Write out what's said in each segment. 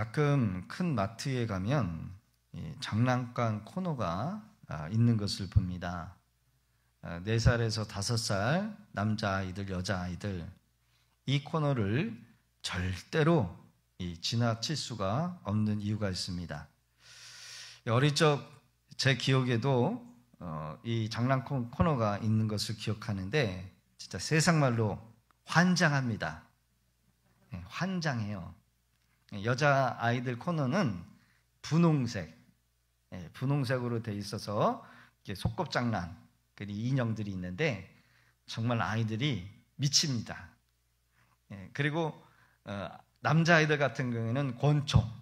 가끔 큰 마트에 가면 장난감 코너가 있는 것을 봅니다. 4살에서 5살 남자아이들, 여자아이들, 이 코너를 절대로 지나칠 수가 없는 이유가 있습니다. 어릴 적 제 기억에도 이 장난감 코너가 있는 것을 기억하는데 진짜 세상말로 환장합니다. 환장해요. 여자아이들 코너는 분홍색, 분홍색으로 돼 있어서 소꿉장난, 인형들이 있는데 정말 아이들이 미칩니다. 그리고 남자아이들 같은 경우에는 권총,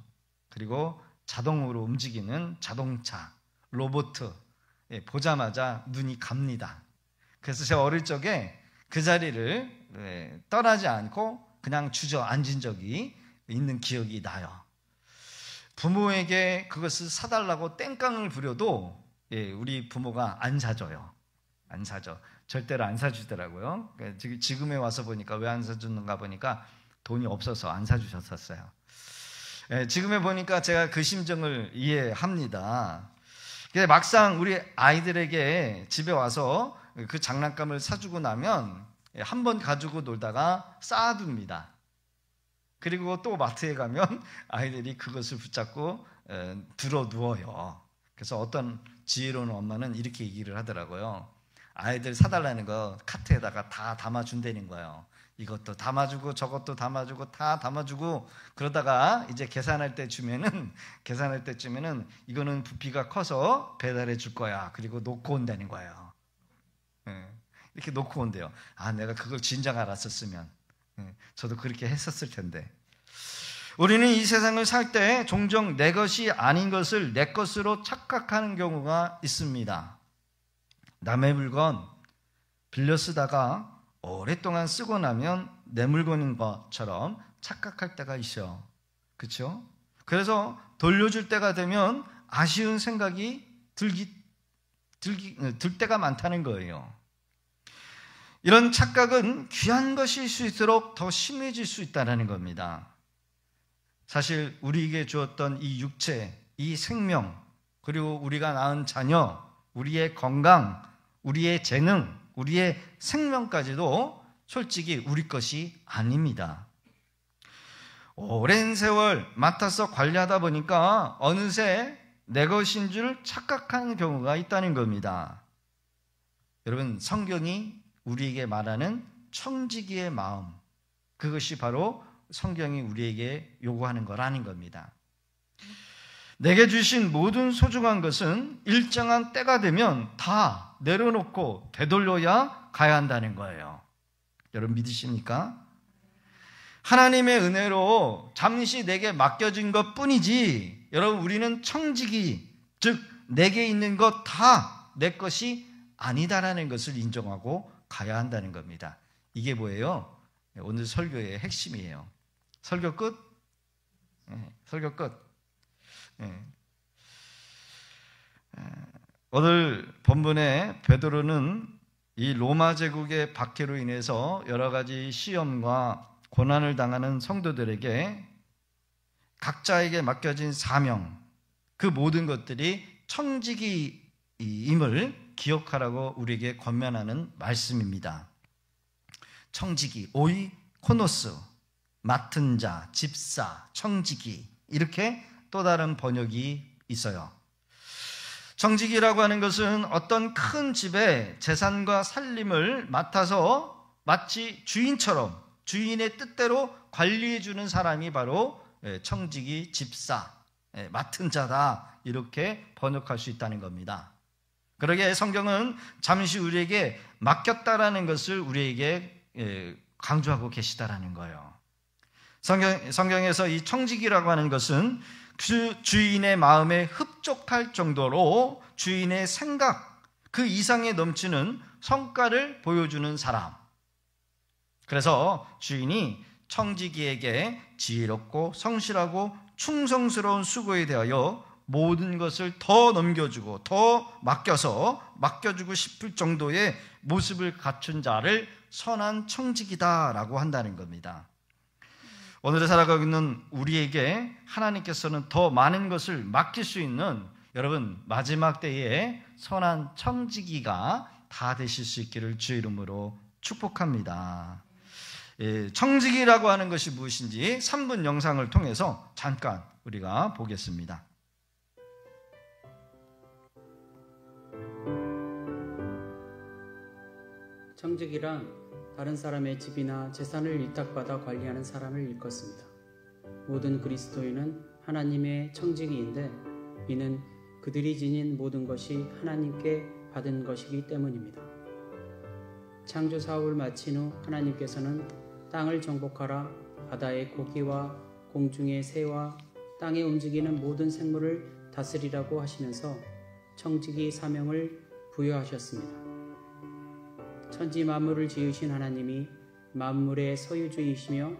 그리고 자동으로 움직이는 자동차, 로봇, 보자마자 눈이 갑니다. 그래서 제가 어릴 적에 그 자리를 떠나지 않고 그냥 주저앉은 적이 있는 기억이 나요. 부모에게 그것을 사달라고 땡깡을 부려도 우리 부모가 안 사줘요. 안 사줘. 절대로 안 사주더라고요. 지금에 와서 보니까 왜 안 사주는가 보니까 돈이 없어서 안 사주셨었어요. 지금에 보니까 제가 그 심정을 이해합니다. 막상 우리 아이들에게 집에 와서 그 장난감을 사주고 나면 한 번 가지고 놀다가 쌓아둡니다. 그리고 또 마트에 가면 아이들이 그것을 붙잡고 들어 누워요. 그래서 어떤 지혜로운 엄마는 이렇게 얘기를 하더라고요. 아이들 사달라는 거 카트에다가 다 담아준다는 거예요. 이것도 담아주고 저것도 담아주고 다 담아주고, 그러다가 이제 계산할 때쯤에는 이거는 부피가 커서 배달해 줄 거야. 그리고 놓고 온다는 거예요. 이렇게 놓고 온대요. 내가 그걸 진작 알았었으면 저도 그렇게 했었을 텐데. 우리는 이 세상을 살 때 종종 내 것이 아닌 것을 내 것으로 착각하는 경우가 있습니다. 남의 물건 빌려 쓰다가 오랫동안 쓰고 나면 내 물건인 것처럼 착각할 때가 있어요. 그렇죠? 그래서 돌려줄 때가 되면 아쉬운 생각이 들 때가 많다는 거예요. 이런 착각은 귀한 것일 수 있도록 더 심해질 수 있다는 겁니다. 사실 우리에게 주었던 이 육체, 이 생명, 그리고 우리가 낳은 자녀, 우리의 건강, 우리의 재능, 우리의 생명까지도 솔직히 우리 것이 아닙니다. 오랜 세월 맡아서 관리하다 보니까 어느새 내 것인 줄 착각하는 경우가 있다는 겁니다. 여러분, 성경이 우리에게 말하는 청지기의 마음, 그것이 바로 성경이 우리에게 요구하는 거라는 겁니다. 내게 주신 모든 소중한 것은 일정한 때가 되면 다 내려놓고 되돌려야 가야 한다는 거예요. 여러분 믿으십니까? 하나님의 은혜로 잠시 내게 맡겨진 것 뿐이지, 여러분 우리는 청지기, 즉 내게 있는 것 다 내 것이 아니다라는 것을 인정하고 가야 한다는 겁니다. 이게 뭐예요? 오늘 설교의 핵심이에요. 설교 끝? 설교 끝. 오늘 본문에 베드로는 이 로마 제국의 박해로 인해서 여러 가지 시험과 고난을 당하는 성도들에게 각자에게 맡겨진 사명, 그 모든 것들이 청지기임을 기억하라고 우리에게 권면하는 말씀입니다. 청지기, 오이코노스, 맡은 자, 집사, 청지기, 이렇게 또 다른 번역이 있어요. 청지기라고 하는 것은 어떤 큰 집의 재산과 살림을 맡아서 마치 주인처럼 주인의 뜻대로 관리해 주는 사람이 바로 청지기, 집사, 맡은 자다, 이렇게 번역할 수 있다는 겁니다. 그러게 성경은 잠시 우리에게 맡겼다라는 것을 우리에게 강조하고 계시다라는 거예요. 성경에서 이 청지기라고 하는 것은 그 주인의 마음에 흡족할 정도로 주인의 생각 그 이상에 넘치는 성과를 보여주는 사람. 그래서 주인이 청지기에게 지혜롭고 성실하고 충성스러운 수고에 대하여 모든 것을 더 넘겨주고 더 맡겨주고 싶을 정도의 모습을 갖춘 자를 선한 청지기다라고 한다는 겁니다. 오늘에 살아가고 있는 우리에게 하나님께서는 더 많은 것을 맡길 수 있는 여러분 마지막 때에 선한 청지기가 다 되실 수 있기를 주의 이름으로 축복합니다. 청지기라고 하는 것이 무엇인지 3분 영상을 통해서 잠깐 우리가 보겠습니다. 청지기란 다른 사람의 집이나 재산을 위탁받아 관리하는 사람을 일컫습니다. 모든 그리스도인은 하나님의 청지기인데 이는 그들이 지닌 모든 것이 하나님께 받은 것이기 때문입니다. 창조 사업을 마친 후 하나님께서는 땅을 정복하라, 바다의 고기와 공중의 새와 땅에 움직이는 모든 생물을 다스리라고 하시면서 청지기 사명을 부여하셨습니다. 천지 만물을 지으신 하나님이 만물의 소유주이시며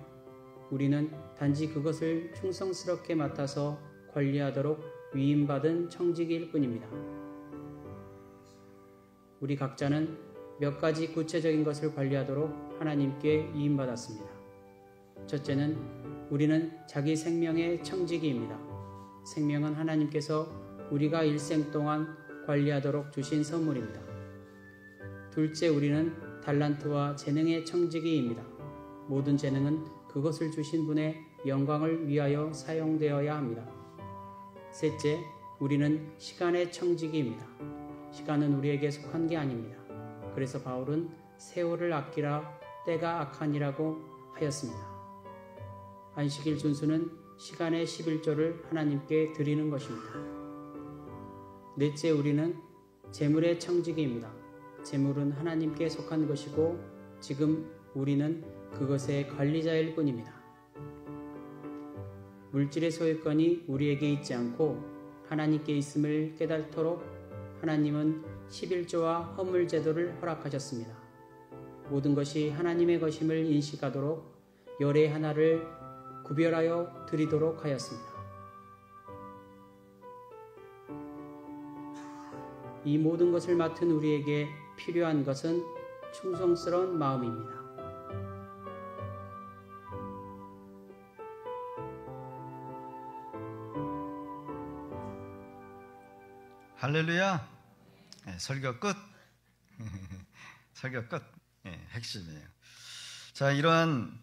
우리는 단지 그것을 충성스럽게 맡아서 관리하도록 위임받은 청지기일 뿐입니다. 우리 각자는 몇 가지 구체적인 것을 관리하도록 하나님께 위임받았습니다. 첫째는 우리는 자기 생명의 청지기입니다. 생명은 하나님께서 우리가 일생 동안 관리하도록 주신 선물입니다. 둘째, 우리는 달란트와 재능의 청지기입니다. 모든 재능은 그것을 주신 분의 영광을 위하여 사용되어야 합니다. 셋째, 우리는 시간의 청지기입니다. 시간은 우리에게 속한 게 아닙니다. 그래서 바울은 세월을 아끼라 때가 악하니라고 하였습니다. 안식일 준수는 시간의 11조를 하나님께 드리는 것입니다. 넷째, 우리는 재물의 청지기입니다. 재물은 하나님께 속한 것이고 지금 우리는 그것의 관리자일 뿐입니다. 물질의 소유권이 우리에게 있지 않고 하나님께 있음을 깨닫도록 하나님은 11조와 헌물 제도를 허락하셨습니다. 모든 것이 하나님의 것임을 인식하도록 열의 하나를 구별하여 드리도록 하였습니다. 이 모든 것을 맡은 우리에게 필요한 것은 충성스러운 마음입니다. 할렐루야. 설교 끝. 설교 끝. 핵심이에요. 자, 이러한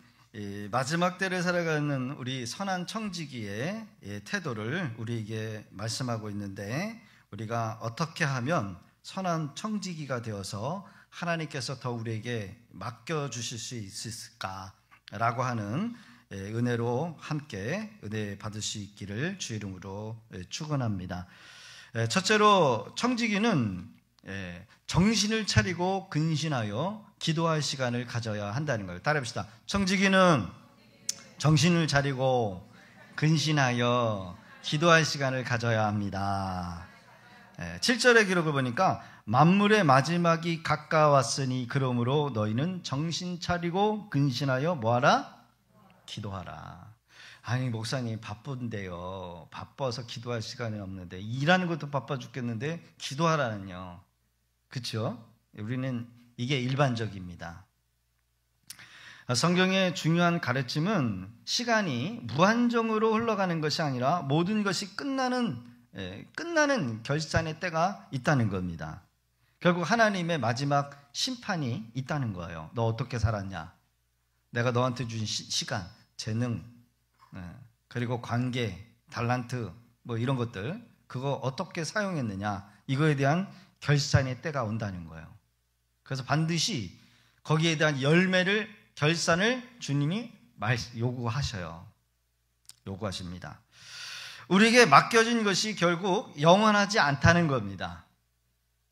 마지막 때를 살아가는 우리 선한 청지기의 태도를 우리에게 말씀하고 있는데 우리가 어떻게 하면 선한 청지기가 되어서 하나님께서 더 우리에게 맡겨주실 수 있을까라고 하는 은혜로 함께 은혜 받을 수 있기를 주의 이름으로 축원합니다. 첫째로 청지기는 정신을 차리고 근신하여 기도할 시간을 가져야 한다는 거예요. 따라합시다. 청지기는 정신을 차리고 근신하여 기도할 시간을 가져야 합니다. 7절의 기록을 보니까 만물의 마지막이 가까웠으니 그러므로 너희는 정신 차리고 근신하여 뭐하라? 기도하라. 아니 목사님 바쁜데요. 바빠서 기도할 시간이 없는데 일하는 것도 바빠 죽겠는데 기도하라는요. 그렇죠? 우리는 이게 일반적입니다. 성경의 중요한 가르침은 시간이 무한정으로 흘러가는 것이 아니라 모든 것이 끝나는 결산의 때가 있다는 겁니다. 결국 하나님의 마지막 심판이 있다는 거예요. 너 어떻게 살았냐? 내가 너한테 준 시간, 재능, 그리고 관계, 달란트 뭐 이런 것들 그거 어떻게 사용했느냐 이거에 대한 결산의 때가 온다는 거예요. 그래서 반드시 거기에 대한 결산을 주님이 요구하십니다. 우리에게 맡겨진 것이 결국 영원하지 않다는 겁니다.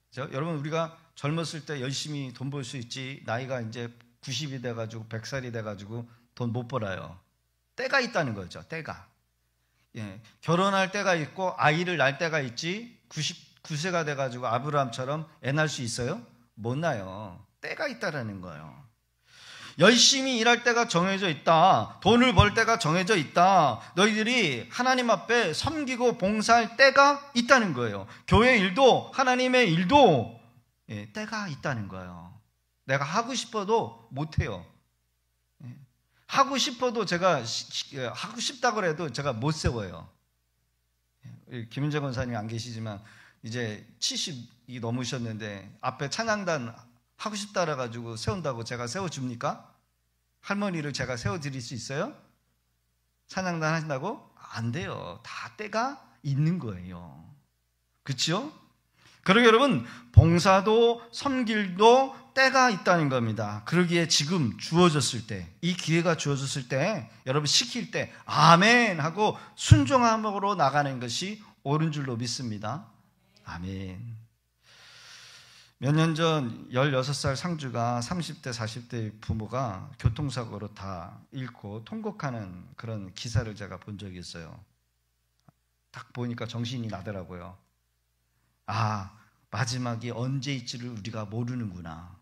그렇죠? 여러분 우리가 젊었을 때 열심히 돈 벌 수 있지 나이가 이제 90이 돼가지고 100살이 돼가지고 돈 못 벌어요. 때가 있다는 거죠. 때가. 결혼할 때가 있고 아이를 낳을 때가 있지 99세가 돼가지고 아브라함처럼 애 낳을 수 있어요? 못 낳아요. 때가 있다라는 거예요. 열심히 일할 때가 정해져 있다. 돈을 벌 때가 정해져 있다. 너희들이 하나님 앞에 섬기고 봉사할 때가 있다는 거예요. 교회 일도 하나님의 일도 때가 있다는 거예요. 내가 하고 싶어도 못해요. 하고 싶어도 제가 하고 싶다고 해도 제가 못 세워요. 김은재 권사님이 안 계시지만 이제 70이 넘으셨는데 앞에 찬양단 하고 싶다 그래가지고 세운다고 제가 세워줍니까? 할머니를 제가 세워드릴 수 있어요? 찬양단 하신다고? 안 돼요. 다 때가 있는 거예요. 그렇죠? 그러게 여러분, 봉사도 섬길도 때가 있다는 겁니다. 그러기에 지금 주어졌을 때, 이 기회가 주어졌을 때, 여러분 시킬 때 아멘 하고 순종함으로 나가는 것이 옳은 줄로 믿습니다. 아멘. 몇 년 전 16살 상주가 30대 40대 부모가 교통사고로 다 잃고 통곡하는 그런 기사를 제가 본 적이 있어요. 딱 보니까 정신이 나더라고요. 아, 마지막이 언제일지를 우리가 모르는구나.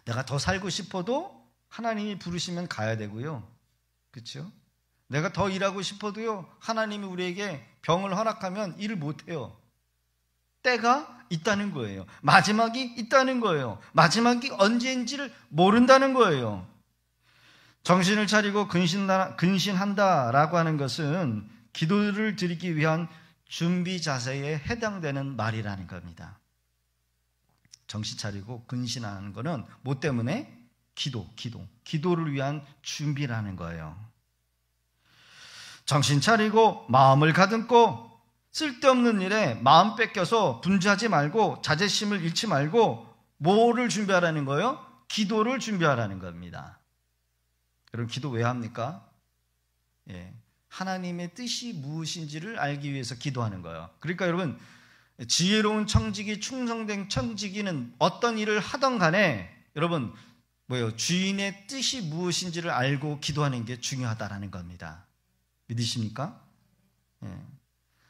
내가 더 살고 싶어도 하나님이 부르시면 가야 되고요. 그렇죠? 내가 더 일하고 싶어도요, 하나님이 우리에게 병을 허락하면 일을 못해요. 때가 있다는 거예요. 마지막이 있다는 거예요. 마지막이 언제인지를 모른다는 거예요. 정신을 차리고 근신한다라고 하는 것은 기도를 드리기 위한 준비 자세에 해당되는 말이라는 겁니다. 정신 차리고 근신하는 것은 뭐 때문에? 기도를 위한 준비라는 거예요. 정신 차리고 마음을 가듬고 쓸데없는 일에 마음 뺏겨서 분주하지 말고 자제심을 잃지 말고 뭐를 준비하라는 거예요? 기도를 준비하라는 겁니다. 여러분 기도 왜 합니까? 하나님의 뜻이 무엇인지를 알기 위해서 기도하는 거예요. 그러니까 여러분 지혜로운 청지기, 충성된 청지기는 어떤 일을 하던 간에 여러분 주인의 뜻이 무엇인지를 알고 기도하는 게 중요하다라는 겁니다. 믿으십니까?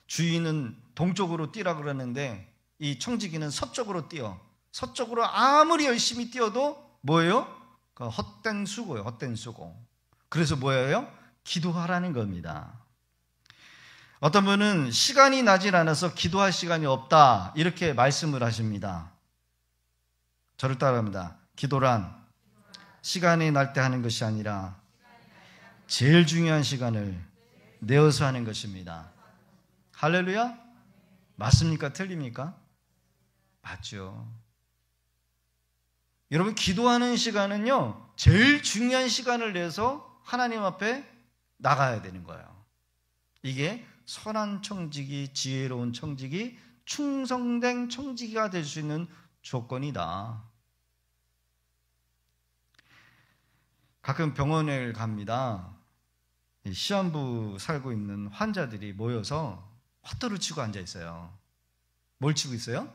주인은 동쪽으로 뛰라 그러는데 이 청지기는 서쪽으로 뛰어. 서쪽으로 아무리 열심히 뛰어도 뭐예요? 헛된 수고예요. 헛된 수고. 그래서 뭐예요? 기도하라는 겁니다. 어떤 분은 시간이 나질 않아서 기도할 시간이 없다 이렇게 말씀을 하십니다. 저를 따라합니다. 기도란 시간이 날 때 하는 것이 아니라 제일 중요한 시간을 내어서 하는 것입니다. 할렐루야? 맞습니까? 틀립니까? 맞죠. 여러분 기도하는 시간은요 제일 중요한 시간을 내서 하나님 앞에 나가야 되는 거예요. 이게 선한 청지기, 지혜로운 청지기, 충성된 청지기가 될 수 있는 조건이다. 가끔 병원을 갑니다. 시한부 살고 있는 환자들이 모여서 화토를 치고 앉아 있어요. 뭘 치고 있어요?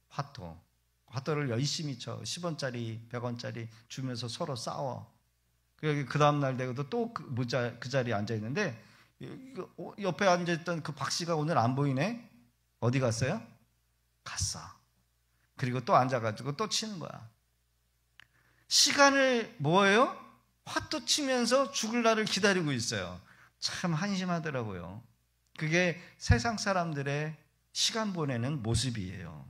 화토. 화토를 열심히 쳐. 10원짜리, 100원짜리 주면서 서로 싸워. 그 다음 날 되고도 또 그 자리에 앉아 있는데 옆에 앉아있던 그 박 씨가 오늘 안 보이네? 어디 갔어요? 갔어. 그리고 또 앉아가지고 또 치는 거야. 시간을 뭐예요? 화또 치면서 죽을 날을 기다리고 있어요. 참 한심하더라고요. 그게 세상 사람들의 시간 보내는 모습이에요.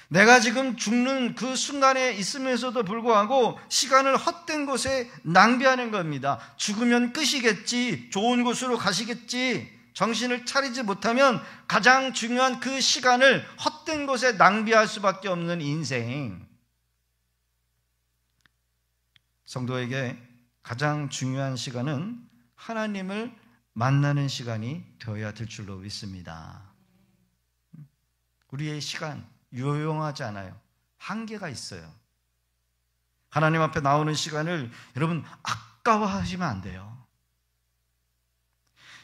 내가 지금 죽는 그 순간에 있으면서도 불구하고 시간을 헛된 곳에 낭비하는 겁니다. 죽으면 끝이겠지, 좋은 곳으로 가시겠지, 정신을 차리지 못하면 가장 중요한 그 시간을 헛된 곳에 낭비할 수밖에 없는 인생. 성도에게 가장 중요한 시간은 하나님을 만나는 시간이 되어야 될 줄로 믿습니다. 우리의 시간 유용하지 않아요. 한계가 있어요. 하나님 앞에 나오는 시간을 여러분 아까워하시면 안 돼요.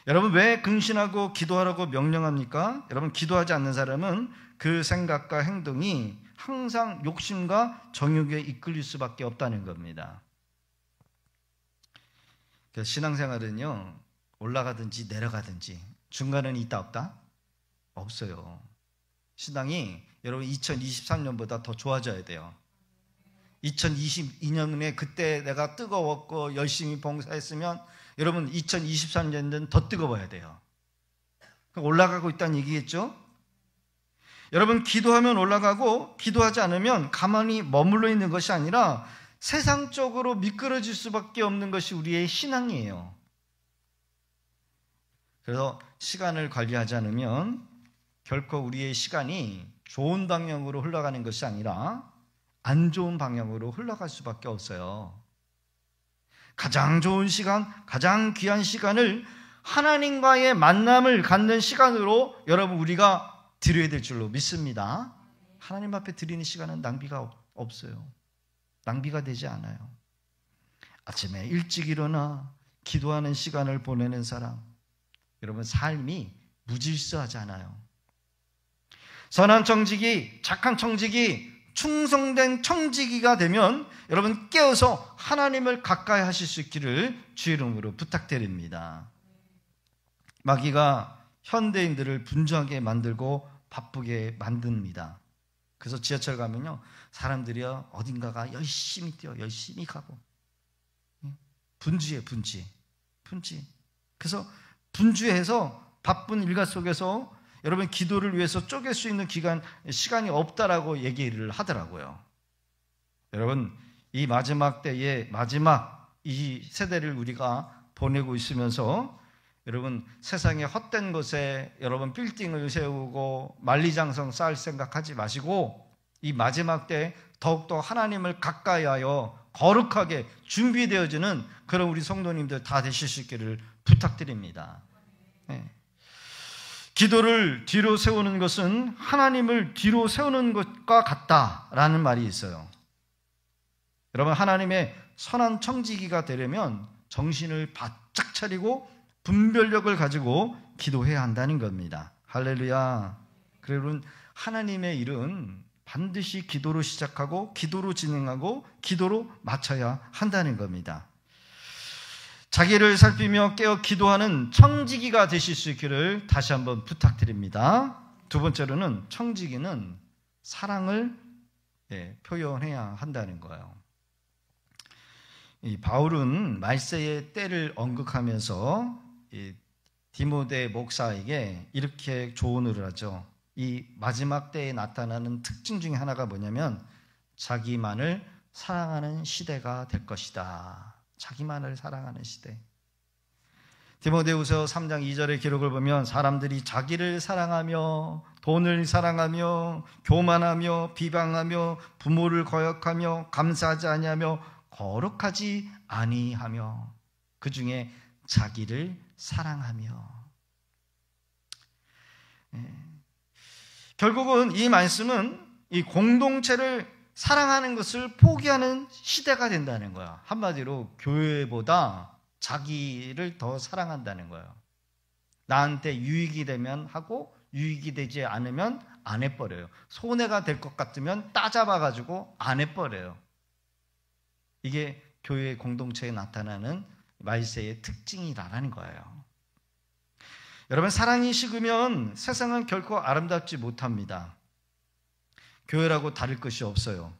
여러분 왜 근신하고 기도하라고 명령합니까? 여러분 기도하지 않는 사람은 그 생각과 행동이 항상 욕심과 정욕에 이끌릴 수밖에 없다는 겁니다. 신앙생활은요 올라가든지 내려가든지 중간은 있다 없다? 없어요. 신앙이 여러분 2023년보다 더 좋아져야 돼요. 2022년에 그때 내가 뜨거웠고 열심히 봉사했으면 여러분 2023년은 더 뜨거워야 돼요. 올라가고 있다는 얘기겠죠? 여러분 기도하면 올라가고 기도하지 않으면 가만히 머물러 있는 것이 아니라 세상적으로 미끄러질 수밖에 없는 것이 우리의 신앙이에요. 그래서 시간을 관리하지 않으면 결코 우리의 시간이 좋은 방향으로 흘러가는 것이 아니라 안 좋은 방향으로 흘러갈 수밖에 없어요. 가장 좋은 시간, 가장 귀한 시간을 하나님과의 만남을 갖는 시간으로 여러분 우리가 드려야 될 줄로 믿습니다. 하나님 앞에 드리는 시간은 낭비가 없어요. 낭비가 되지 않아요. 아침에 일찍 일어나 기도하는 시간을 보내는 사람, 여러분 삶이 무질서하지 않아요. 선한 청지기, 착한 청지기, 충성된 청지기가 되면 여러분 깨어서 하나님을 가까이 하실 수 있기를 주의 이름으로 부탁드립니다. 마귀가 현대인들을 분주하게 만들고 바쁘게 만듭니다. 그래서 지하철 가면요, 사람들이요 어딘가가 열심히 뛰어, 열심히 가고 분주해, 분지. 그래서 분주해서 바쁜 일과 속에서 여러분 기도를 위해서 쪼갤 수 있는 시간이 없다라고 얘기를 하더라고요. 여러분 이 마지막 때의 마지막 이 세대를 우리가 보내고 있으면서 여러분 세상의 헛된 것에 여러분 빌딩을 세우고 만리장성 쌓을 생각하지 마시고 이 마지막 때 더욱더 하나님을 가까이 하여 거룩하게 준비되어지는 그런 우리 성도님들 다 되실 수 있기를 부탁드립니다. 네. 기도를 뒤로 세우는 것은 하나님을 뒤로 세우는 것과 같다라는 말이 있어요. 여러분 하나님의 선한 청지기가 되려면 정신을 바짝 차리고 분별력을 가지고 기도해야 한다는 겁니다. 할렐루야. 그러면 하나님의 일은 반드시 기도로 시작하고 기도로 진행하고 기도로 마쳐야 한다는 겁니다. 자기를 살피며 깨어 기도하는 청지기가 되실 수 있기를 다시 한번 부탁드립니다. 두 번째로는 청지기는 사랑을 표현해야 한다는 거예요. 이 바울은 말세의 때를 언급하면서 디모데 목사에게 이렇게 조언을 하죠. 이 마지막 때에 나타나는 특징 중에 하나가 뭐냐면 자기만을 사랑하는 시대가 될 것이다. 자기만을 사랑하는 시대. 디모데후서 3장 2절의 기록을 보면 사람들이 자기를 사랑하며 돈을 사랑하며 교만하며 비방하며 부모를 거역하며 감사하지 아니하며 거룩하지 아니하며 그 중에 자기를 사랑하며. 결국은 이 말씀은 이 공동체를 사랑하는 것을 포기하는 시대가 된다는 거야. 한마디로 교회보다 자기를 더 사랑한다는 거예요. 나한테 유익이 되면 하고 유익이 되지 않으면 안 해버려요. 손해가 될 것 같으면 따잡아가지고 안 해버려요. 이게 교회 공동체에 나타나는 말세의 특징이라는 거예요. 여러분 사랑이 식으면 세상은 결코 아름답지 못합니다. 교회라고 다를 것이 없어요.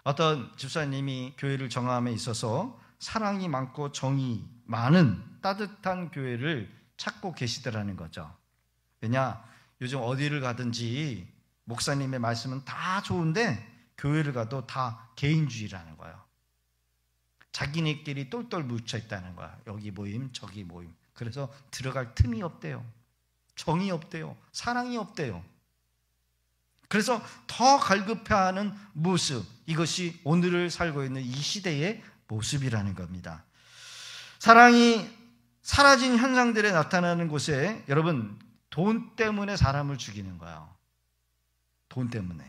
어떤 집사님이 교회를 정함에 있어서 사랑이 많고 정이 많은 따뜻한 교회를 찾고 계시더라는 거죠. 왜냐? 요즘 어디를 가든지 목사님의 말씀은 다 좋은데 교회를 가도 다 개인주의라는 거예요. 자기네끼리 똘똘 뭉쳐 있다는 거야. 여기 모임, 저기 모임. 그래서 들어갈 틈이 없대요. 정이 없대요. 사랑이 없대요. 그래서 더 갈급해하는 모습, 이것이 오늘을 살고 있는 이 시대의 모습이라는 겁니다. 사랑이 사라진 현상들에 나타나는 곳에 여러분 돈 때문에 사람을 죽이는 거예요. 돈 때문에.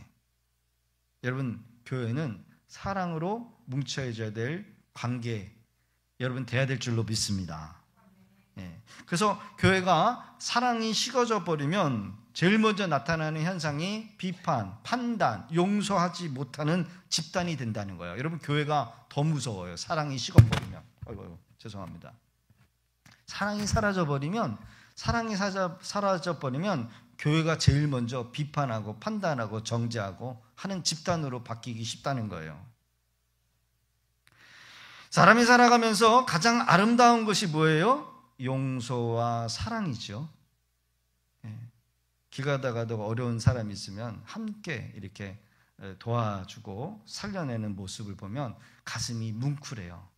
여러분 교회는 사랑으로 뭉쳐져야 될 관계 여러분 돼야 될 줄로 믿습니다. 그래서 교회가 사랑이 식어져 버리면 제일 먼저 나타나는 현상이 비판, 판단, 용서하지 못하는 집단이 된다는 거예요. 여러분 교회가 더 무서워요. 사랑이 식어버리면. 죄송합니다. 사랑이 사라져버리면 교회가 제일 먼저 비판하고 판단하고 정죄하고 하는 집단으로 바뀌기 쉽다는 거예요. 사람이 살아가면서 가장 아름다운 것이 뭐예요? 용서와 사랑이죠. 길 가다가도 어려운 사람이 있으면 함께 이렇게 도와주고 살려내는 모습을 보면 가슴이 뭉클해요.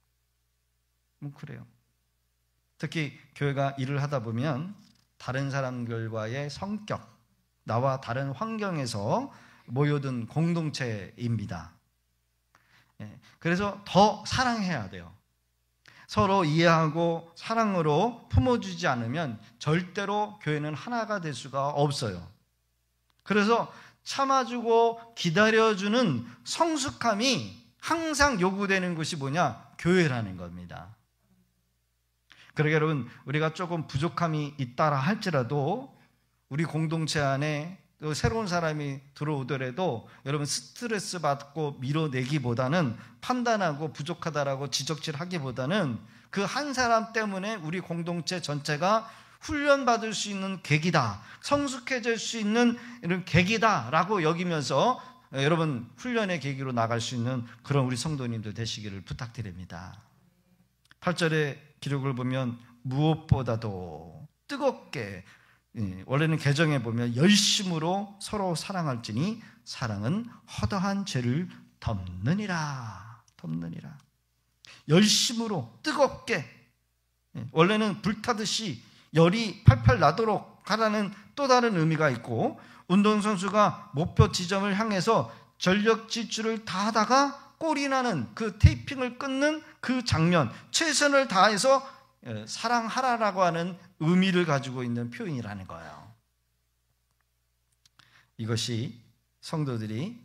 특히 교회가 일을 하다 보면 다른 사람들과의 성격, 나와 다른 환경에서 모여든 공동체입니다. 그래서 더 사랑해야 돼요. 서로 이해하고 사랑으로 품어주지 않으면 절대로 교회는 하나가 될 수가 없어요. 그래서 참아주고 기다려주는 성숙함이 항상 요구되는 것이 뭐냐? 교회라는 겁니다. 그러게 여러분, 우리가 조금 부족함이 있다라 할지라도 우리 공동체 안에 또 새로운 사람이 들어오더라도 여러분 스트레스 받고 밀어내기보다는, 판단하고 부족하다라고 지적질하기보다는 그 한 사람 때문에 우리 공동체 전체가 훈련받을 수 있는 계기다, 성숙해질 수 있는 이런 계기다라고 여기면서 여러분 훈련의 계기로 나갈 수 있는 그런 우리 성도님들 되시기를 부탁드립니다. 8절의 기록을 보면 무엇보다도 뜨겁게, 원래는 개정에 보면 열심으로 서로 사랑할지니 사랑은 허다한 죄를 덮느니라. 열심으로 뜨겁게, 원래는 불타듯이 열이 팔팔 나도록 하라는 또 다른 의미가 있고, 운동선수가 목표 지점을 향해서 전력 질주를 다하다가 꼴이 나는 그 테이핑을 끊는 그 장면, 최선을 다해서 사랑하라라고 하는 의미를 가지고 있는 표현이라는 거예요. 이것이 성도들이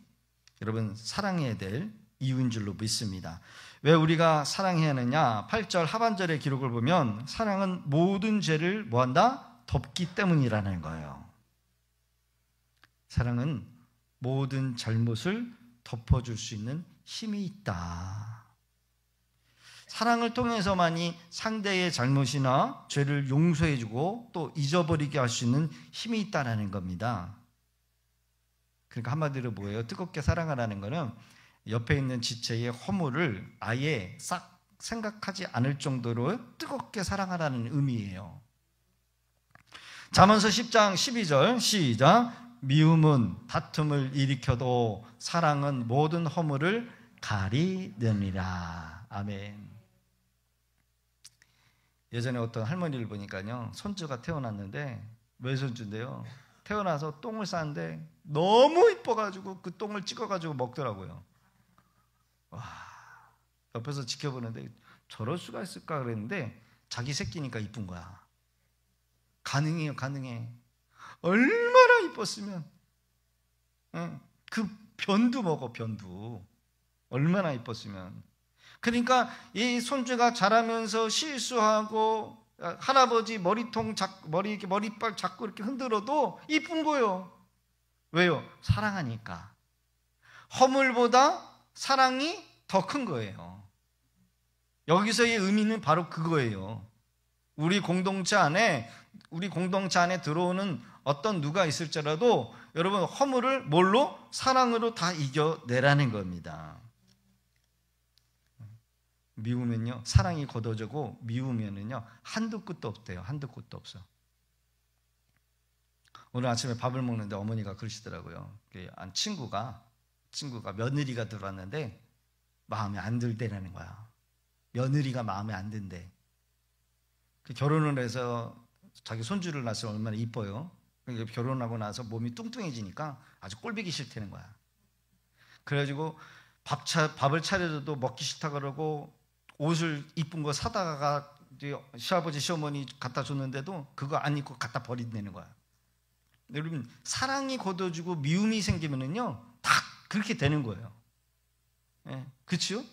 여러분 사랑해야 될 이유인 줄로 믿습니다. 왜 우리가 사랑해야 하느냐? 8절 하반절의 기록을 보면 사랑은 모든 죄를 뭐한다? 덮기 때문이라는 거예요. 사랑은 모든 잘못을 덮어줄 수 있는 힘이 있다. 사랑을 통해서만이 상대의 잘못이나 죄를 용서해주고 또 잊어버리게 할 수 있는 힘이 있다는 겁니다. 그러니까 한마디로 뭐예요? 뜨겁게 사랑하라는 거는 옆에 있는 지체의 허물을 아예 싹 생각하지 않을 정도로 뜨겁게 사랑하라는 의미예요. 잠언서 10장 12절 시작. 미움은 다툼을 일으켜도 사랑은 모든 허물을 가리느니라. 아멘. 예전에 어떤 할머니를 보니까요, 손주가 태어났는데, 외손주인데요, 태어나서 똥을 쌌는데 너무 이뻐가지고 그 똥을 찍어가지고 먹더라고요. 와, 옆에서 지켜보는데 저럴 수가 있을까 그랬는데 자기 새끼니까 이쁜 거야. 가능해요, 가능해. 얼마나 이뻤으면, 그 변도 먹어, 변도. 얼마나 이뻤으면. 그러니까 이 손주가 자라면서 실수하고 할아버지 머리빨 자꾸 이렇게 흔들어도 이쁜 거예요. 왜요? 사랑하니까. 허물보다 사랑이 더 큰 거예요. 여기서의 의미는 바로 그거예요. 우리 공동체 안에 들어오는 어떤 누가 있을지라도 여러분 허물을 뭘로? 사랑으로 다 이겨내라는 겁니다. 미우면요, 사랑이 걷어지고 미우면은요 한도 끝도 없대요. 한도 끝도 없어. 오늘 아침에 밥을 먹는데 어머니가 그러시더라고요. 친구가 며느리가 들어왔는데 마음에 안 들대라는 거야. 며느리가 마음에 안 든대. 결혼을 해서 자기 손주를 낳았으면 얼마나 이뻐요. 그러니까 결혼하고 나서 몸이 뚱뚱해지니까 아주 꼴보기 싫다는 거야. 그래가지고 밥을 차려줘도 먹기 싫다 그러고, 옷을 이쁜 거 사다가 시아버지 시어머니 갖다 줬는데도 그거 안 입고 갖다 버린다는 거야. 여러분, 사랑이 걷어지고 미움이 생기면은요 다 그렇게 되는 거예요. 그렇죠?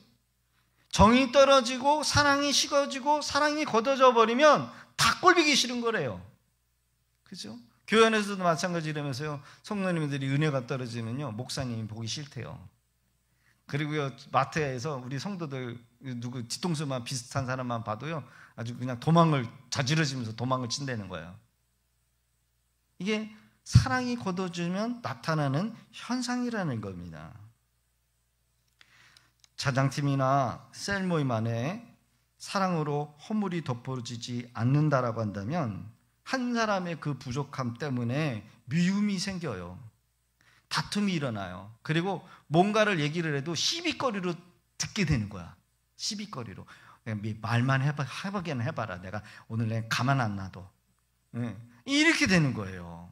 정이 떨어지고 사랑이 식어지고 사랑이 걷어져 버리면 다 꼴보기 싫은 거래요. 그렇죠? 교회 안에서도 마찬가지라면서요. 성도님들이 은혜가 떨어지면요 목사님이 보기 싫대요. 그리고요, 마트에서 우리 성도들 누구 뒤통수만 비슷한 사람만 봐도요 아주 그냥 자지러지면서 도망을 친다는 거예요. 이게 사랑이 걷어지면 나타나는 현상이라는 겁니다. 자장팀이나 셀 모임 안에 사랑으로 허물이 덮어지지 않는다라고 한다면 한 사람의 그 부족함 때문에 미움이 생겨요. 다툼이 일어나요. 그리고 뭔가를 얘기를 해도 시비거리로 듣게 되는 거야. 시비거리로. 말만 해보기는 해봐라. 내가 오늘 내 가만 안 놔둬. 이렇게 되는 거예요.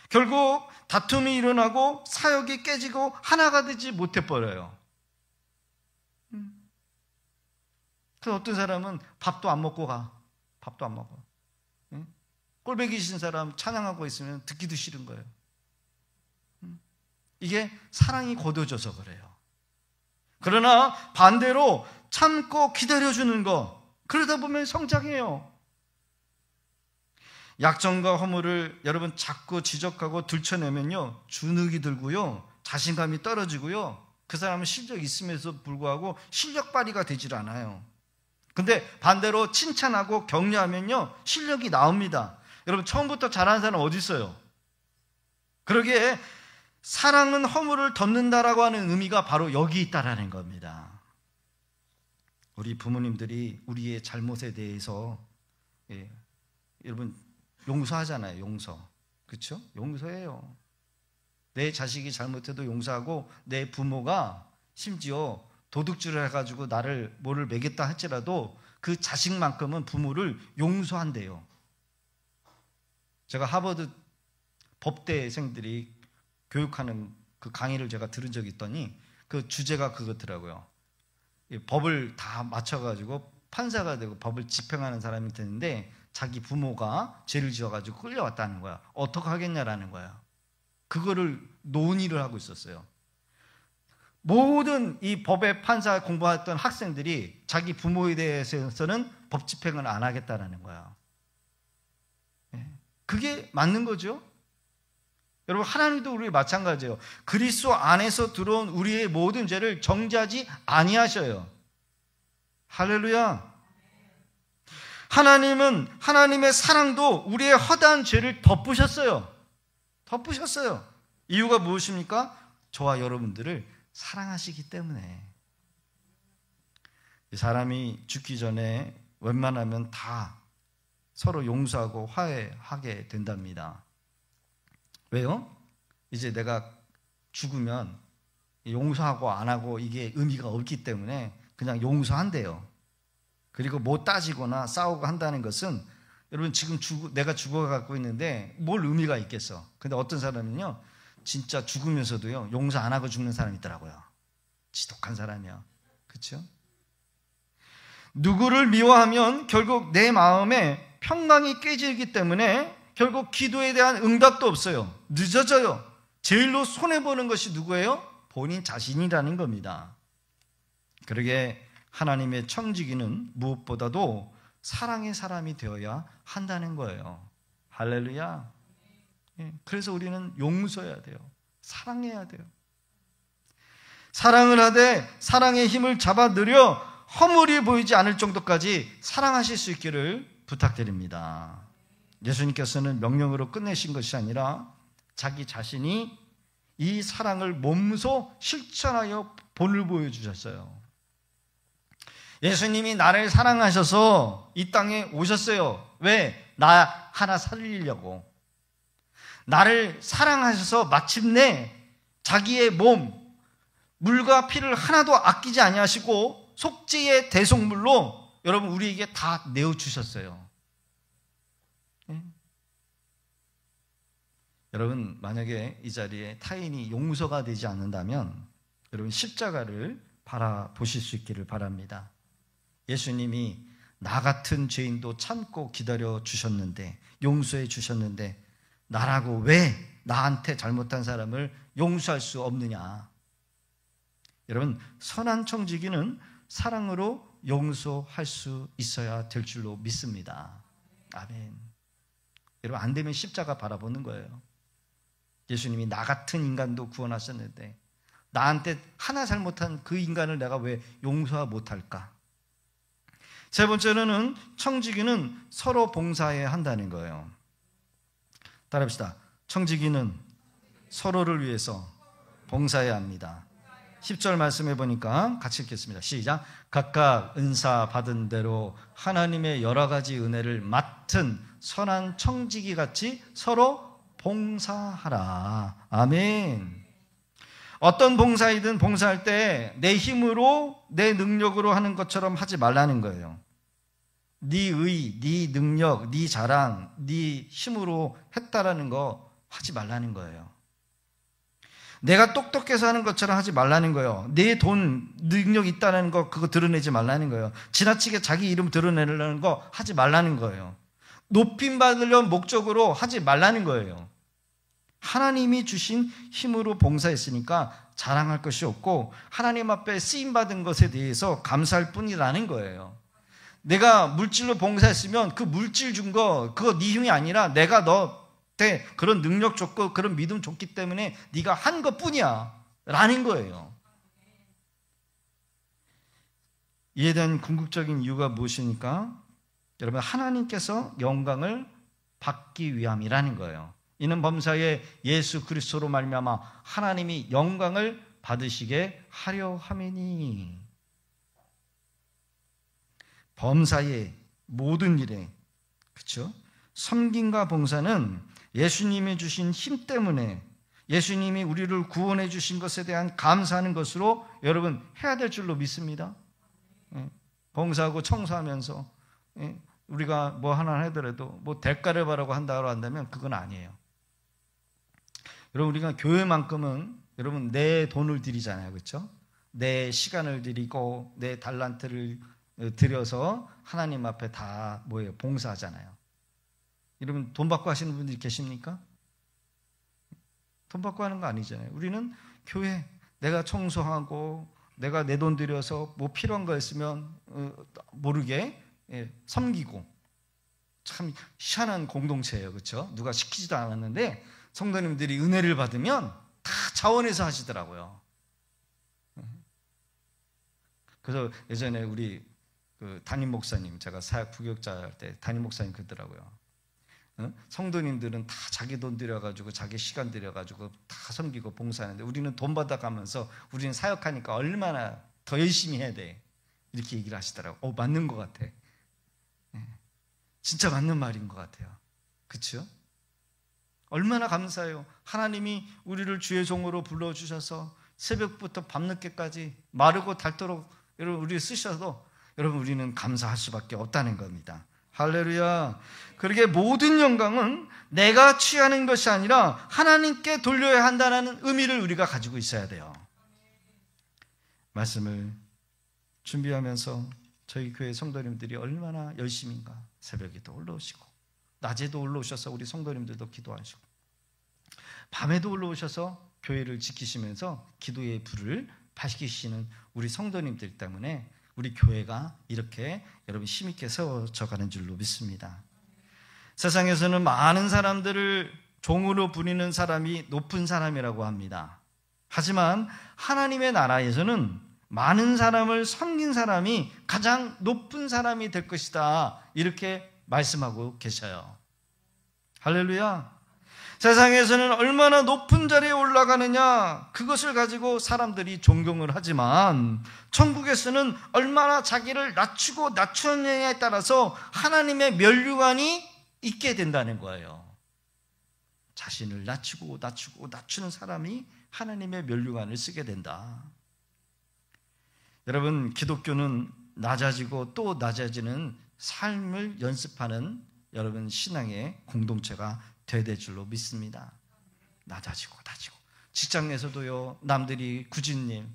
결국 다툼이 일어나고 사역이 깨지고 하나가 되지 못해버려요. 그래서 어떤 사람은 밥도 안 먹고 가. 밥도 안 먹어. 꼴배기 싫은 사람 찬양하고 있으면 듣기도 싫은 거예요. 이게 사랑이 고도져서 그래요. 그러나 반대로 참고 기다려주는 거, 그러다 보면 성장해요. 약점과 허물을 여러분 자꾸 지적하고 들춰내면요, 주눅이 들고요, 자신감이 떨어지고요, 그 사람은 실력이 있음에도 불구하고 실력 발휘가 되질 않아요. 근데 반대로 칭찬하고 격려하면요, 실력이 나옵니다. 여러분, 처음부터 잘하는 사람 어디 있어요? 그러기에 사랑은 허물을 덮는다라고 하는 의미가 바로 여기 있다라는 겁니다. 우리 부모님들이 우리의 잘못에 대해서 여러분 용서하잖아요. 용서. 그렇죠? 용서해요. 내 자식이 잘못해도 용서하고, 내 부모가 심지어 도둑질을 해가지고 나를 뭐를 매겼다 할지라도 그 자식만큼은 부모를 용서한대요. 제가 하버드 법대생들이 교육하는 그 강의를 제가 들은 적이 있더니 그 주제가 그거더라고요. 법을 다 맞춰가지고 판사가 되고 법을 집행하는 사람이 되는데 자기 부모가 죄를 지어가지고 끌려왔다는 거야. 어떻게 하겠냐라는 거야. 그거를 논의를 하고 있었어요. 모든 이 법의 판사 공부했던 학생들이 자기 부모에 대해서는 법 집행을 안 하겠다라는 거야. 그게 맞는 거죠. 여러분, 하나님도 우리 마찬가지예요. 그리스도 안에서 들어온 우리의 모든 죄를 정죄하지 아니하셔요. 할렐루야. 하나님은 하나님의 사랑도 우리의 허다한 죄를 덮으셨어요. 덮으셨어요. 이유가 무엇입니까? 저와 여러분들을 사랑하시기 때문에. 이 사람이 죽기 전에 웬만하면 다 서로 용서하고 화해하게 된답니다. 왜요? 이제 내가 죽으면 용서하고 안 하고 이게 의미가 없기 때문에 그냥 용서한대요. 그리고 못 따지거나 싸우고 한다는 것은, 여러분 지금 내가 죽어가고 있는데 뭘 의미가 있겠어. 근데 어떤 사람은요, 진짜 죽으면서도요 용서 안 하고 죽는 사람이 있더라고요. 지독한 사람이야. 그렇죠? 누구를 미워하면 결국 내 마음에 평강이 깨지기 때문에 결국 기도에 대한 응답도 없어요. 늦어져요. 제일로 손해보는 것이 누구예요? 본인 자신이라는 겁니다. 그러게 하나님의 청지기는 무엇보다도 사랑의 사람이 되어야 한다는 거예요. 할렐루야. 그래서 우리는 용서해야 돼요. 사랑해야 돼요. 사랑을 하되 사랑의 힘을 잡아 들여 허물이 보이지 않을 정도까지 사랑하실 수 있기를 부탁드립니다. 예수님께서는 명령으로 끝내신 것이 아니라 자기 자신이 이 사랑을 몸소 실천하여 본을 보여주셨어요. 예수님이 나를 사랑하셔서 이 땅에 오셨어요. 왜? 나 하나 살리려고. 나를 사랑하셔서 마침내 자기의 몸, 물과 피를 하나도 아끼지 아니하시고 속죄의 대속물로 여러분 우리에게 다 내어주셨어요. 여러분, 만약에 이 자리에 타인이 용서가 되지 않는다면 여러분 십자가를 바라보실 수 있기를 바랍니다. 예수님이 나 같은 죄인도 참고 기다려 주셨는데, 용서해 주셨는데, 나라고 왜 나한테 잘못한 사람을 용서할 수 없느냐. 여러분, 선한 청지기는 사랑으로 용서할 수 있어야 될 줄로 믿습니다. 아멘. 여러분, 안 되면 십자가 바라보는 거예요. 예수님이 나 같은 인간도 구원하셨는데 나한테 하나 잘못한 그 인간을 내가 왜 용서 못할까? 세 번째로는 청지기는 서로 봉사해야 한다는 거예요. 따라합시다. 청지기는 서로를 위해서 봉사해야 합니다. 10절 말씀해 보니까 같이 읽겠습니다. 시작. 각각 은사 받은 대로 하나님의 여러 가지 은혜를 맡은 선한 청지기 같이 서로 봉사하라. 아멘. 어떤 봉사이든 봉사할 때 내 힘으로 내 능력으로 하는 것처럼 하지 말라는 거예요. 네 의, 네 능력, 네 자랑, 네 힘으로 했다라는 거 하지 말라는 거예요. 내가 똑똑해서 하는 것처럼 하지 말라는 거예요. 내 돈, 능력 있다는 거 그거 드러내지 말라는 거예요. 지나치게 자기 이름 드러내려는 거 하지 말라는 거예요. 높임 받으려는 목적으로 하지 말라는 거예요. 하나님이 주신 힘으로 봉사했으니까 자랑할 것이 없고 하나님 앞에 쓰임받은 것에 대해서 감사할 뿐이라는 거예요. 내가 물질로 봉사했으면 그 물질 준 거 그거 네 힘이 아니라 내가 너한테 그런 능력 줬고 그런 믿음 줬기 때문에 네가 한 것뿐이야 라는 거예요. 이에 대한 궁극적인 이유가 무엇입니까? 여러분, 하나님께서 영광을 받기 위함이라는 거예요. 이는 범사에 예수 그리스도로 말미암아 하나님이 영광을 받으시게 하려 함이니. 범사의 모든 일에, 그렇죠? 섬김과 봉사는 예수님이 주신 힘 때문에, 예수님이 우리를 구원해 주신 것에 대한 감사하는 것으로 여러분 해야 될 줄로 믿습니다. 봉사하고 청소하면서 우리가 뭐 하나 하더라도 뭐 대가를 바라고 한다고 한다면 그건 아니에요. 여러분, 우리가 교회만큼은 여러분 내 돈을 드리잖아요, 그렇죠? 내 시간을 드리고 내 달란트를 들여서 하나님 앞에 다 뭐예요? 봉사하잖아요. 여러분, 돈 받고 하시는 분들이 계십니까? 돈 받고 하는 거 아니잖아요. 우리는 교회, 내가 청소하고 내가 내 돈 들여서 뭐 필요한 거 있으면 모르게 섬기고. 참 희한한 공동체예요, 그렇죠? 누가 시키지도 않았는데 성도님들이 은혜를 받으면 다 자원해서 하시더라고요. 그래서 예전에 우리 그 담임 목사님, 제가 사역 부교육자 할 때 담임 목사님 그러더라고요. 성도님들은 다 자기 돈 들여가지고 자기 시간 들여가지고 다 섬기고 봉사하는데 우리는 돈 받아가면서 우리는 사역하니까 얼마나 더 열심히 해야 돼, 이렇게 얘기를 하시더라고요. 맞는 것 같아. 진짜 맞는 말인 것 같아요. 그렇죠? 얼마나 감사해요. 하나님이 우리를 주의 종으로 불러주셔서 새벽부터 밤늦게까지 마르고 닳도록 여러분 우리를 쓰셔도 여러분 우리는 감사할 수밖에 없다는 겁니다. 할렐루야. 그러게 모든 영광은 내가 취하는 것이 아니라 하나님께 돌려야 한다는 의미를 우리가 가지고 있어야 돼요. 말씀을 준비하면서 저희 교회 성도님들이 얼마나 열심인가. 새벽에도 올라오시고 낮에도 올라오셔서 우리 성도님들도 기도하시고 밤에도 올라오셔서 교회를 지키시면서 기도의 불을 밝히시는 우리 성도님들 때문에 우리 교회가 이렇게 여러분 힘있게 세워져 가는 줄로 믿습니다. 세상에서는 많은 사람들을 종으로 부리는 사람이 높은 사람이라고 합니다. 하지만 하나님의 나라에서는 많은 사람을 섬긴 사람이 가장 높은 사람이 될 것이다, 이렇게 말씀하고 계셔요. 할렐루야. 세상에서는 얼마나 높은 자리에 올라가느냐, 그것을 가지고 사람들이 존경을 하지만 천국에서는 얼마나 자기를 낮추고 낮추느냐에 따라서 하나님의 면류관이 있게 된다는 거예요. 자신을 낮추고 낮추는 사람이 하나님의 면류관을 쓰게 된다. 여러분, 기독교는 낮아지고 또 낮아지는 삶을 연습하는 여러분 신앙의 공동체가 돼야 될 줄로 믿습니다. 낮아지고 직장에서도요, 남들이 굳은 일,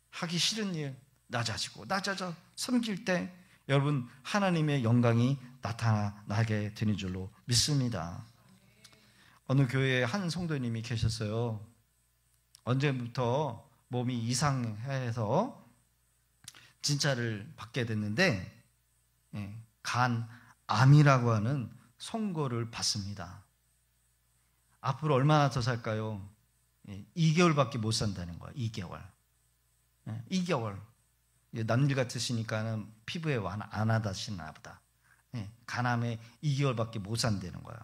하기 싫은 일 낮아져 섬길 때 여러분 하나님의 영광이 나타나게 되는 줄로 믿습니다. 어느 교회에 한 성도님이 계셨어요. 언제부터 몸이 이상해서 진찰을 받게 됐는데 간암이라고 하는 선고를 받습니다. 앞으로 얼마나 더 살까요? 2개월밖에 못 산다는 거야. 2개월. 남일 같으시니까 피부에 안 와닿으시나 보다. 간암에 2개월밖에 못 산다는 거야.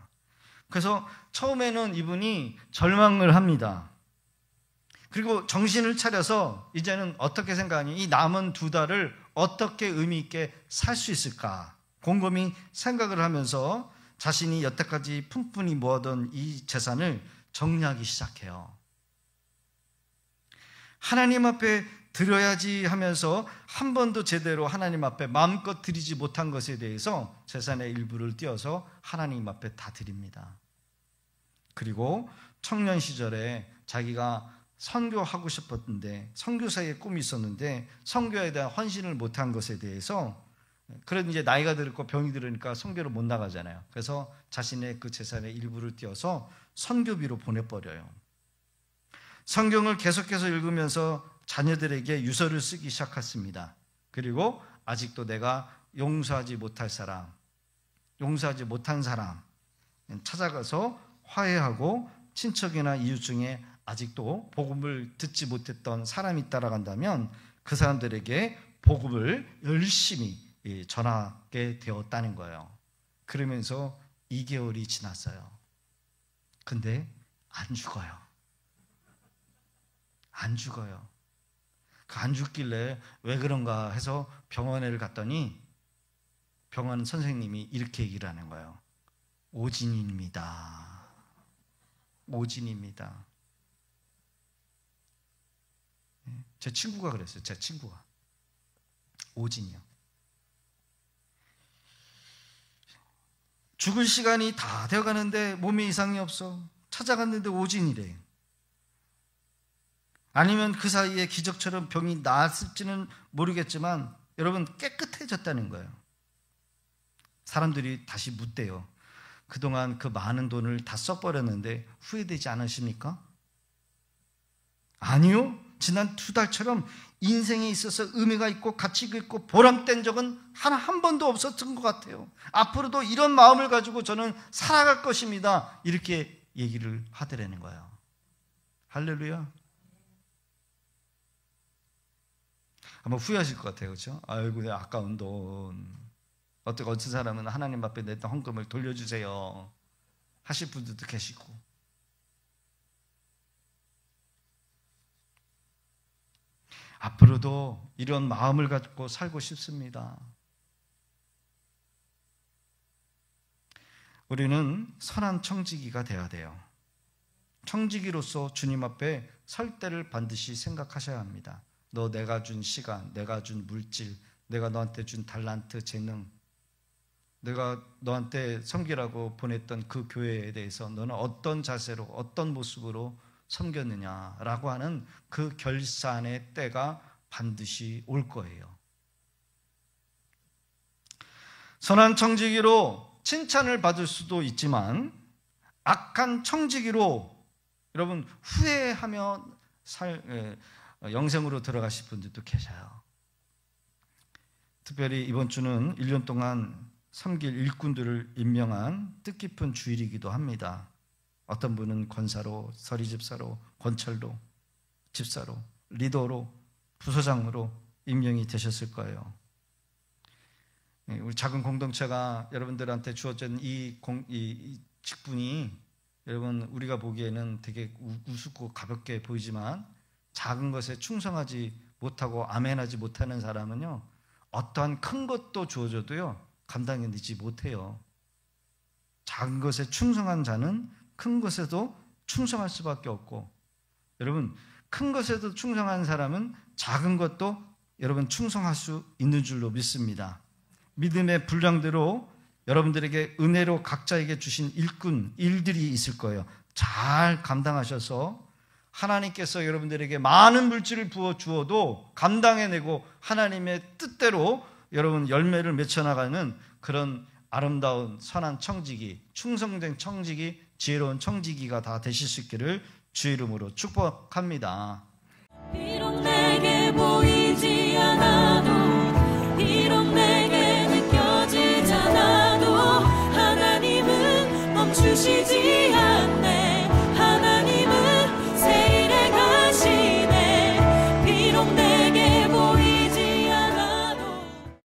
그래서 처음에는 이분이 절망을 합니다. 그리고 정신을 차려서 이제는 어떻게 생각하니, 이 남은 2달을 어떻게 의미 있게 살 수 있을까 곰곰이 생각을 하면서 자신이 여태까지 푼푼히 모아둔 이 재산을 정리하기 시작해요. 하나님 앞에 드려야지 하면서 한 번도 제대로 하나님 앞에 마음껏 드리지 못한 것에 대해서 재산의 일부를 떼어서 하나님 앞에 다 드립니다. 그리고 청년 시절에 자기가 선교하고 싶었는데, 선교사의 꿈이 있었는데 선교에 대한 헌신을 못한 것에 대해서, 그런 이제 나이가 들고 병이 들으니까 선교를 못 나가잖아요. 그래서 자신의 그 재산의 일부를 떼어서 선교비로 보내버려요. 성경을 계속해서 읽으면서 자녀들에게 유서를 쓰기 시작했습니다. 그리고 아직도 내가 용서하지 못한 사람 찾아가서 화해하고, 친척이나 이웃 중에 아직도 복음을 듣지 못했던 사람이 따라간다면 그 사람들에게 복음을 열심히 전하게 되었다는 거예요. 그러면서 2개월이 지났어요. 근데 안 죽어요. 안 죽어요. 안 죽길래 왜 그런가 해서 병원에 갔더니 병원 선생님이 이렇게 얘기를 하는 거예요. 오진입니다. 오진입니다. 제 친구가 그랬어요. 제 친구가. 오진이요. 죽을 시간이 다 되어가는데 몸에 이상이 없어. 찾아갔는데 오진이래. 아니면 그 사이에 기적처럼 병이 나았을지는 모르겠지만 여러분, 깨끗해졌다는 거예요. 사람들이 다시 묻대요. 그동안 그 많은 돈을 다 써버렸는데 후회되지 않으십니까? 아니요. 지난 2달처럼 인생에 있어서 의미가 있고 가치가 있고 보람된 적은 한 번도 없었던 것 같아요. 앞으로도 이런 마음을 가지고 저는 살아갈 것입니다. 이렇게 얘기를 하더라는 거예요. 할렐루야. 아마 후회하실 것 같아요. 그렇죠? 아이고, 내 아까운 돈. 어떤 사람은 하나님 앞에 냈던 헌금을 돌려주세요 하실 분들도 계시고. 앞으로도 이런 마음을 갖고 살고 싶습니다. 우리는 선한 청지기가 되어야 돼요. 청지기로서 주님 앞에 설 때를 반드시 생각하셔야 합니다. 너 내가 준 시간, 내가 준 물질, 내가 너한테 준 달란트, 재능, 내가 너한테 섬기라고 보냈던 그 교회에 대해서 너는 어떤 자세로, 어떤 모습으로 섬겼느냐라고 하는 그 결산의 때가 반드시 올 거예요. 선한 청지기로 칭찬을 받을 수도 있지만 악한 청지기로 여러분 후회하며 영생으로 들어가실 분들도 계셔요. 특별히 이번 주는 1년 동안 섬길 일꾼들을 임명한 뜻깊은 주일이기도 합니다. 어떤 분은 권사로, 서리집사로, 권철로, 집사로, 리더로, 부서장으로 임명이 되셨을 거예요. 우리 작은 공동체가 여러분들한테 주어진 이 직분이 여러분 우리가 보기에는 되게 우습고 가볍게 보이지만 작은 것에 충성하지 못하고 아멘하지 못하는 사람은요, 어떠한 큰 것도 주어져도요 감당해내지 못해요. 작은 것에 충성한 자는 큰 것에도 충성할 수밖에 없고, 여러분 큰 것에도 충성한 사람은 작은 것도 여러분 충성할 수 있는 줄로 믿습니다. 믿음의 분량대로 여러분들에게 은혜로 각자에게 주신 일들이 있을 거예요. 잘 감당하셔서 하나님께서 여러분들에게 많은 물질을 부어 주어도 감당해내고 하나님의 뜻대로 여러분 열매를 맺혀나가는 그런 아름다운 선한 청지기, 충성된 청지기, 지혜로운 청지기가 다 되실 수 있기를 주의 이름으로 축복합니다.